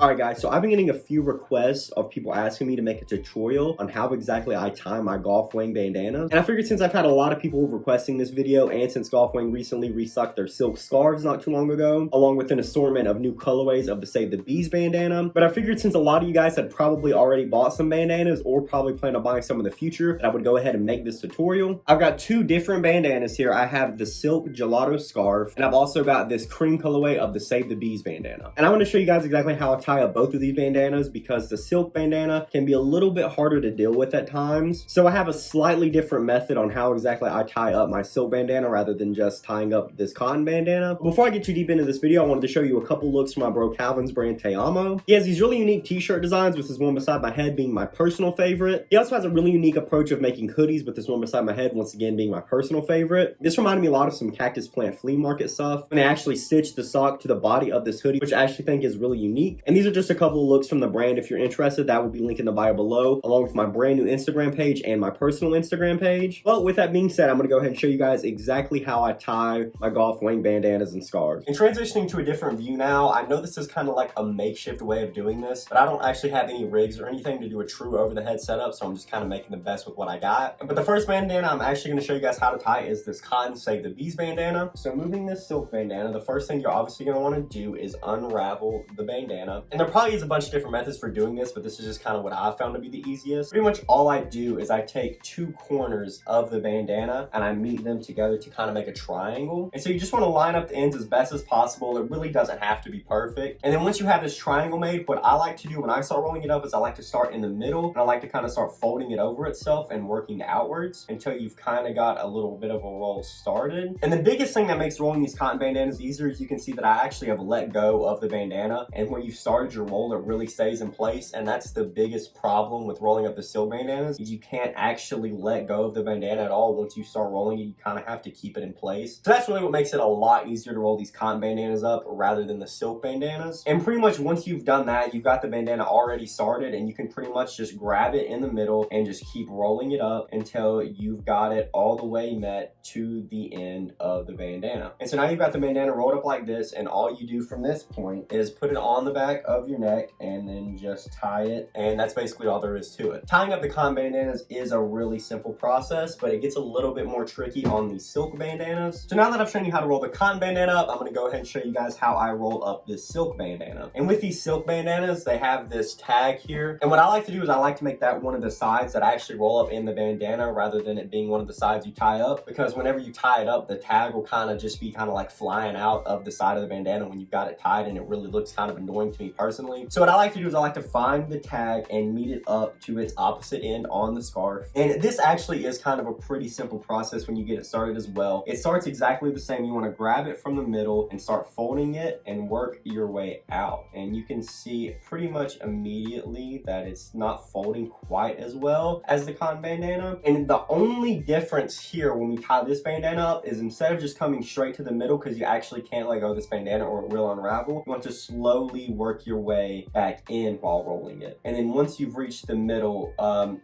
Alright guys, so I've been getting a few requests of people asking me to make a tutorial on how exactly I tie my Golf Wang bandanas. And I figured since I've had a lot of people requesting this video, and since Golf Wang recently restocked their silk scarves not too long ago, along with an assortment of new colorways of the Save the Bees bandana, but I figured since a lot of you guys had probably already bought some bandanas or probably plan on buying some in the future, that I would go ahead and make this tutorial. I've got two different bandanas here. I have the silk gelato scarf, and I've also got this cream colorway of the Save the Bees bandana. And I want to show you guys exactly how I tie up both of these bandanas because the silk bandana can be a little bit harder to deal with at times. So I have a slightly different method on how exactly I tie up my silk bandana rather than just tying up this cotton bandana. But before I get too deep into this video, I wanted to show you a couple looks from my bro Calvin's brand Te Amo. He has these really unique t-shirt designs, with this one beside my head being my personal favorite. He also has a really unique approach of making hoodies, with this one beside my head once again being my personal favorite. This reminded me a lot of some Cactus Plant flea market stuff when they actually stitched the sock to the body of this hoodie, which I actually think is really unique. And these are just a couple of looks from the brand. If you're interested, that will be linked in the bio below, along with my brand new Instagram page and my personal Instagram page. But with that being said, I'm going to go ahead and show you guys exactly how I tie my Golf Wang bandanas and scarves. And transitioning to a different view now, I know this is kind of like a makeshift way of doing this, but I don't actually have any rigs or anything to do a true over-the-head setup, so I'm just kind of making the best with what I got. But the first bandana I'm actually going to show you guys how to tie is this cotton Save the Bees bandana. So moving this silk bandana, the first thing you're obviously going to want to do is unravel the bandana. And there probably is a bunch of different methods for doing this, but this is just kind of what I found to be the easiest. Pretty much all I do is I take two corners of the bandana and I meet them together to kind of make a triangle. And so you just want to line up the ends as best as possible. It really doesn't have to be perfect. And then once you have this triangle made, what I like to do when I start rolling it up is I like to start in the middle, and I like to kind of start folding it over itself and working outwards until you've kind of got a little bit of a roll started. And the biggest thing that makes rolling these cotton bandanas easier is you can see that I actually have let go of the bandana, and where you started your roll, it really stays in place. And that's the biggest problem with rolling up the silk bandanas, is you can't actually let go of the bandana at all. Once you start rolling it, you kind of have to keep it in place. So that's really what makes it a lot easier to roll these cotton bandanas up rather than the silk bandanas. And pretty much once you've done that, you've got the bandana already started, and you can pretty much just grab it in the middle and just keep rolling it up until you've got it all the way met to the end of the bandana. And so now you've got the bandana rolled up like this, and all you do from this point is put it on the back of your neck and then just tie it, and that's basically all there is to it. Tying up the cotton bandanas is a really simple process, but it gets a little bit more tricky on the silk bandanas. So now that I've shown you how to roll the cotton bandana up, I'm going to go ahead and show you guys how I roll up this silk bandana. And with these silk bandanas, they have this tag here, and what I like to do is I like to make that one of the sides that I actually roll up in the bandana rather than it being one of the sides you tie up, because whenever you tie it up, the tag will kind of just be kind of like flying out of the side of the bandana when you've got it tied, and it really looks kind of annoying to me personally. So what I like to do is I like to find the tag and meet it up to its opposite end on the scarf. And this actually is kind of a pretty simple process when you get it started as well. It starts exactly the same. You want to grab it from the middle and start folding it and work your way out. And you can see pretty much immediately that it's not folding quite as well as the cotton bandana. And the only difference here when we tie this bandana up is instead of just coming straight to the middle, because you actually can't let go of this bandana or it will unravel, you want to slowly work your way back in while rolling it. And then once you've reached the middle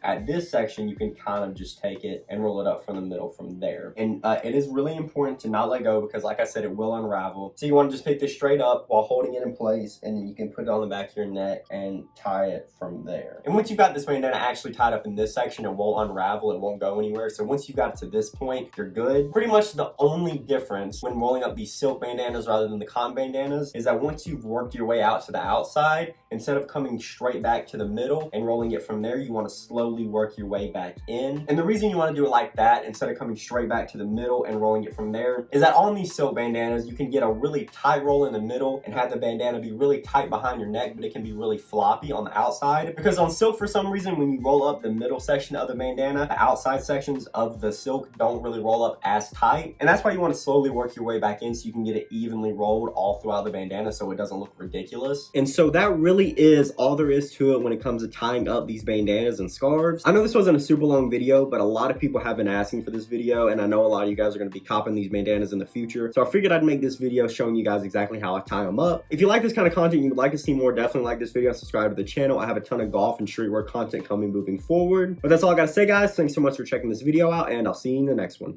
at this section, you can kind of just take it and roll it up from the middle from there. And it is really important to not let go, because like I said, it will unravel. So you want to just pick this straight up while holding it in place, and then you can put it on the back of your neck and tie it from there. And once you've got this bandana actually tied up in this section, it won't unravel, it won't go anywhere. So once you got it to this point, you're good. Pretty much the only difference when rolling up these silk bandanas rather than the cotton bandanas is that once you've worked your way out to the outside, instead of coming straight back to the middle and rolling it from there, you want to slowly work your way back in. And the reason you want to do it like that instead of coming straight back to the middle and rolling it from there is that on these silk bandanas, you can get a really tight roll in the middle and have the bandana be really tight behind your neck, but it can be really floppy on the outside. Because on silk, for some reason, when you roll up the middle section of the bandana, the outside sections of the silk don't really roll up as tight. And that's why you want to slowly work your way back in so you can get it evenly rolled all throughout the bandana so it doesn't look ridiculous. And so that really is all there is to it when it comes to tying up these bandanas and scarves. I know this wasn't a super long video, but a lot of people have been asking for this video, and I know a lot of you guys are going to be copping these bandanas in the future. So I figured I'd make this video showing you guys exactly how I tie them up. If you like this kind of content, you would like to see more, definitely like this video and subscribe to the channel. I have a ton of golf and streetwear content coming moving forward. But that's all I got to say, guys. Thanks so much for checking this video out, and I'll see you in the next one.